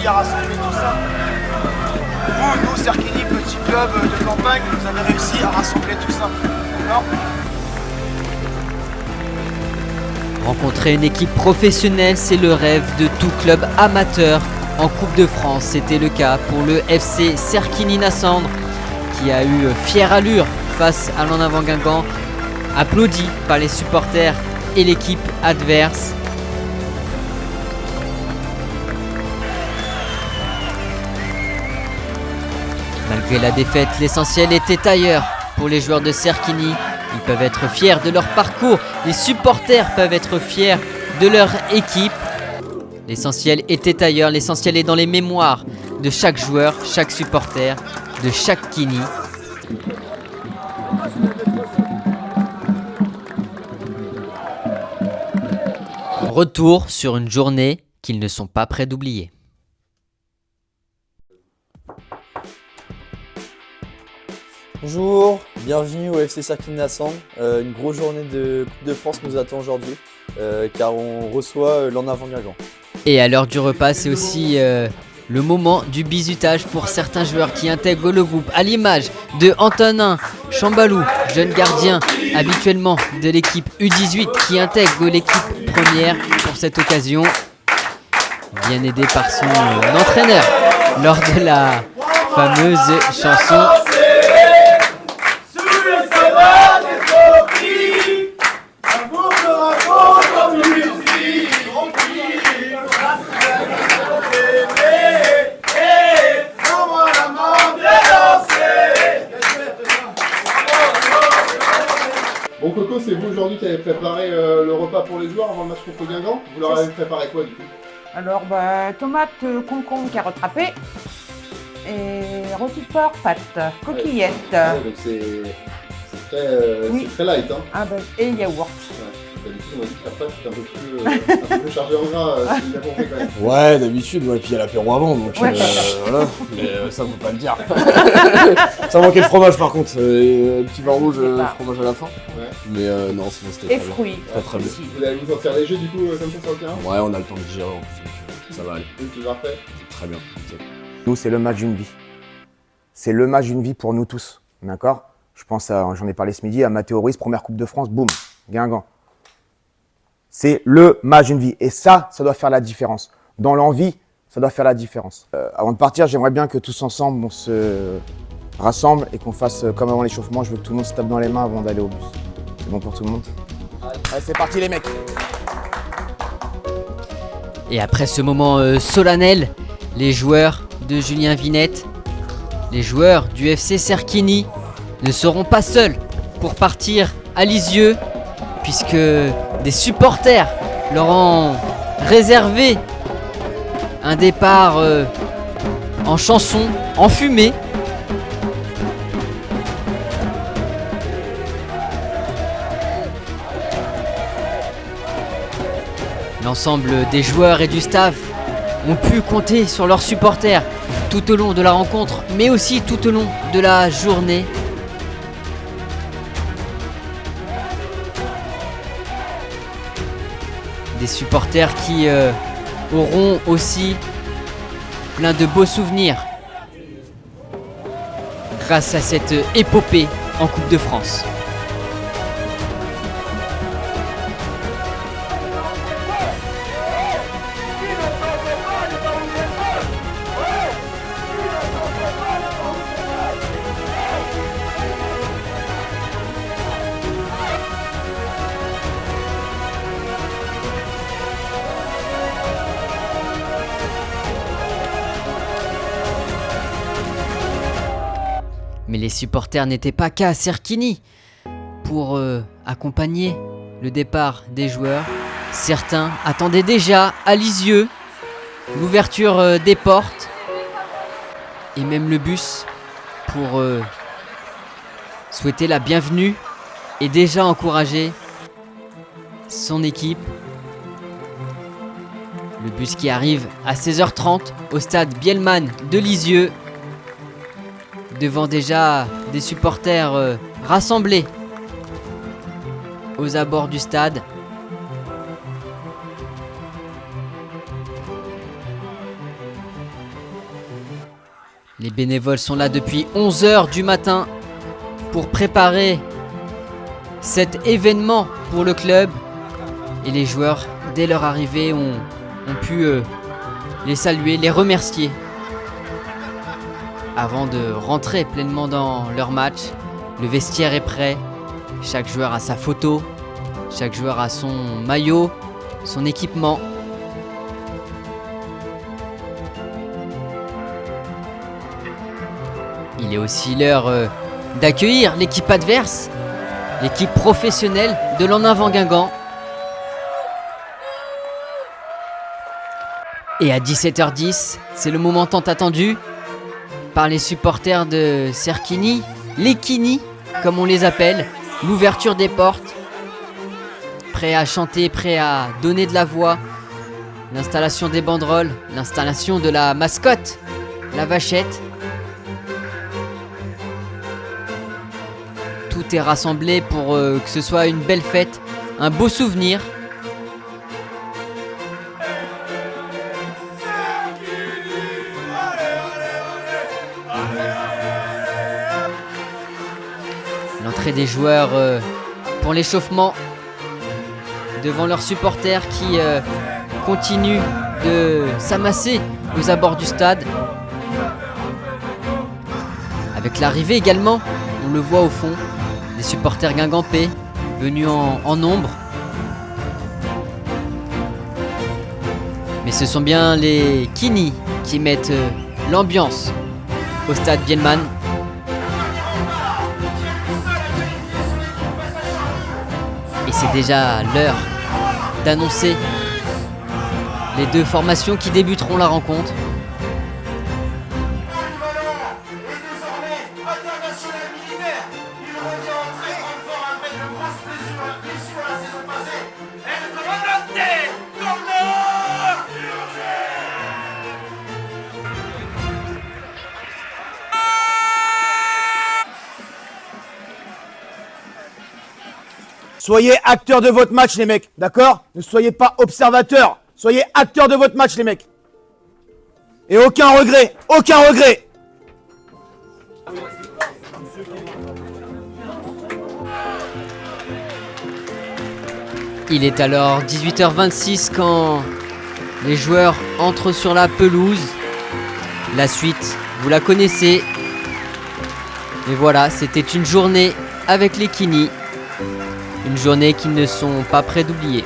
réussi à rassembler tout ça. Vous, nous, Serquigny, petit club de campagne, vous avez réussi à rassembler tout ça. D'accord ? Rencontrer une équipe professionnelle, c'est le rêve de tout club amateur en Coupe de France. C'était le cas pour le FC Serquigny-Nassandre qui a eu fière allure face à l'En Avant Guingamp, applaudi par les supporters et l'équipe adverse. Malgré la défaite, l'essentiel était ailleurs pour les joueurs de Serquigny. Ils peuvent être fiers de leur parcours, les supporters peuvent être fiers de leur équipe. L'essentiel était ailleurs, l'essentiel est dans les mémoires de chaque joueur, chaque supporter, de chaque Kini. Retour sur une journée qu'ils ne sont pas prêts d'oublier. Bonjour, bienvenue au FC Serquigny-Nassandre. Une grosse journée de Coupe de France nous attend aujourd'hui car on reçoit l'En Avant Guingamp. Et à l'heure du repas, c'est aussi le moment du bizutage pour certains joueurs qui intègrent le groupe, à l'image de Antonin Chambalou, jeune gardien habituellement de l'équipe U18 qui intègre l'équipe première pour cette occasion, bien aidé par son entraîneur lors de la fameuse chanson. Bon Coco, c'est vous aujourd'hui qui avez préparé le repas pour les joueurs avant le match contre Guingamp. Vous leur avez préparé quoi du coup? Alors, tomates, concombre, carottes râpées et rôti de porc, pâtes, coquillettes. Ouais, donc c'est très light. Hein. Et yaourt. Ouais. D'habitude, on dit que la pâte est un peu plus chargée en gras, si j'ai bien compris quand même. Ouais, d'habitude, et puis il y a l'apéro avant, donc Ouais. voilà. Mais ça, faut pas le dire. Ça manquait de fromage par contre, petit vin rouge, fromage à la fin. Ouais. Mais non, sinon c'était Et très bien. fruits. Très bien. aussi. Vous allez vous sentir léger du coup comme ça sur le terrain? Ouais, on a le temps de digérer en plus, donc ça va aller. Oui, c'est parfait. Très bien. Nickel. Nous, c'est le match d'une vie. C'est le match d'une vie pour nous tous, d'accord? Je pense j'en ai parlé ce midi, à Mathéo Ruiz, première Coupe de France, boum, Guingamp. C'est le match d'une vie. Et ça doit faire la différence. Dans l'envie, ça doit faire la différence. Avant de partir, j'aimerais bien que tous ensemble, on se rassemble et qu'on fasse comme avant l'échauffement. Je veux que tout le monde se tape dans les mains avant d'aller au bus. C'est bon pour tout le monde? Allez, c'est parti les mecs! Et après ce moment solennel, les joueurs de Julien Vinette, les joueurs du FC Serquigny ne seront pas seuls pour partir à Lisieux, puisque des supporters leur ont réservé un départ en chanson, en fumée. L'ensemble des joueurs et du staff ont pu compter sur leurs supporters tout au long de la rencontre, mais aussi tout au long de la journée. Des supporters qui auront aussi plein de beaux souvenirs grâce à cette épopée en Coupe de France. Mais les supporters n'étaient pas qu'à Serquigny pour accompagner le départ des joueurs. Certains attendaient déjà à Lisieux l'ouverture des portes et même le bus pour souhaiter la bienvenue et déjà encourager son équipe. Le bus qui arrive à 16h30 au stade Bielman de Lisieux, devant déjà des supporters rassemblés aux abords du stade. Les bénévoles sont là depuis 11 h du matin pour préparer cet événement pour le club. Et les joueurs, dès leur arrivée, ont pu les saluer, les remercier avant de rentrer pleinement dans leur match. Le vestiaire est prêt, chaque joueur a sa photo, chaque joueur a son maillot, son équipement. Il est aussi l'heure d'accueillir l'équipe adverse, l'équipe professionnelle de l'En-Avant Guingamp. Et à 17 h 10, c'est le moment tant attendu par les supporters de Serquigny, les Kini, comme on les appelle, l'ouverture des portes, prêts à chanter, prêts à donner de la voix, l'installation des banderoles, l'installation de la mascotte, la vachette. Tout est rassemblé pour que ce soit une belle fête, un beau souvenir. L'entrée des joueurs pour l'échauffement devant leurs supporters qui continuent de s'amasser aux abords du stade. Avec l'arrivée également, on le voit au fond, des supporters guingampais venus en nombre. Mais ce sont bien les Kini qui mettent l'ambiance au stade Bielman. Et c'est déjà l'heure d'annoncer les deux formations qui débuteront la rencontre. Soyez acteurs de votre match, les mecs, d'accord? Ne soyez pas observateurs. Soyez acteurs de votre match, les mecs. Et aucun regret, aucun regret. Il est alors 18 h 26 quand les joueurs entrent sur la pelouse. La suite, vous la connaissez. Et voilà, c'était une journée avec les Kini. Une journée qu'ils ne sont pas prêts d'oublier.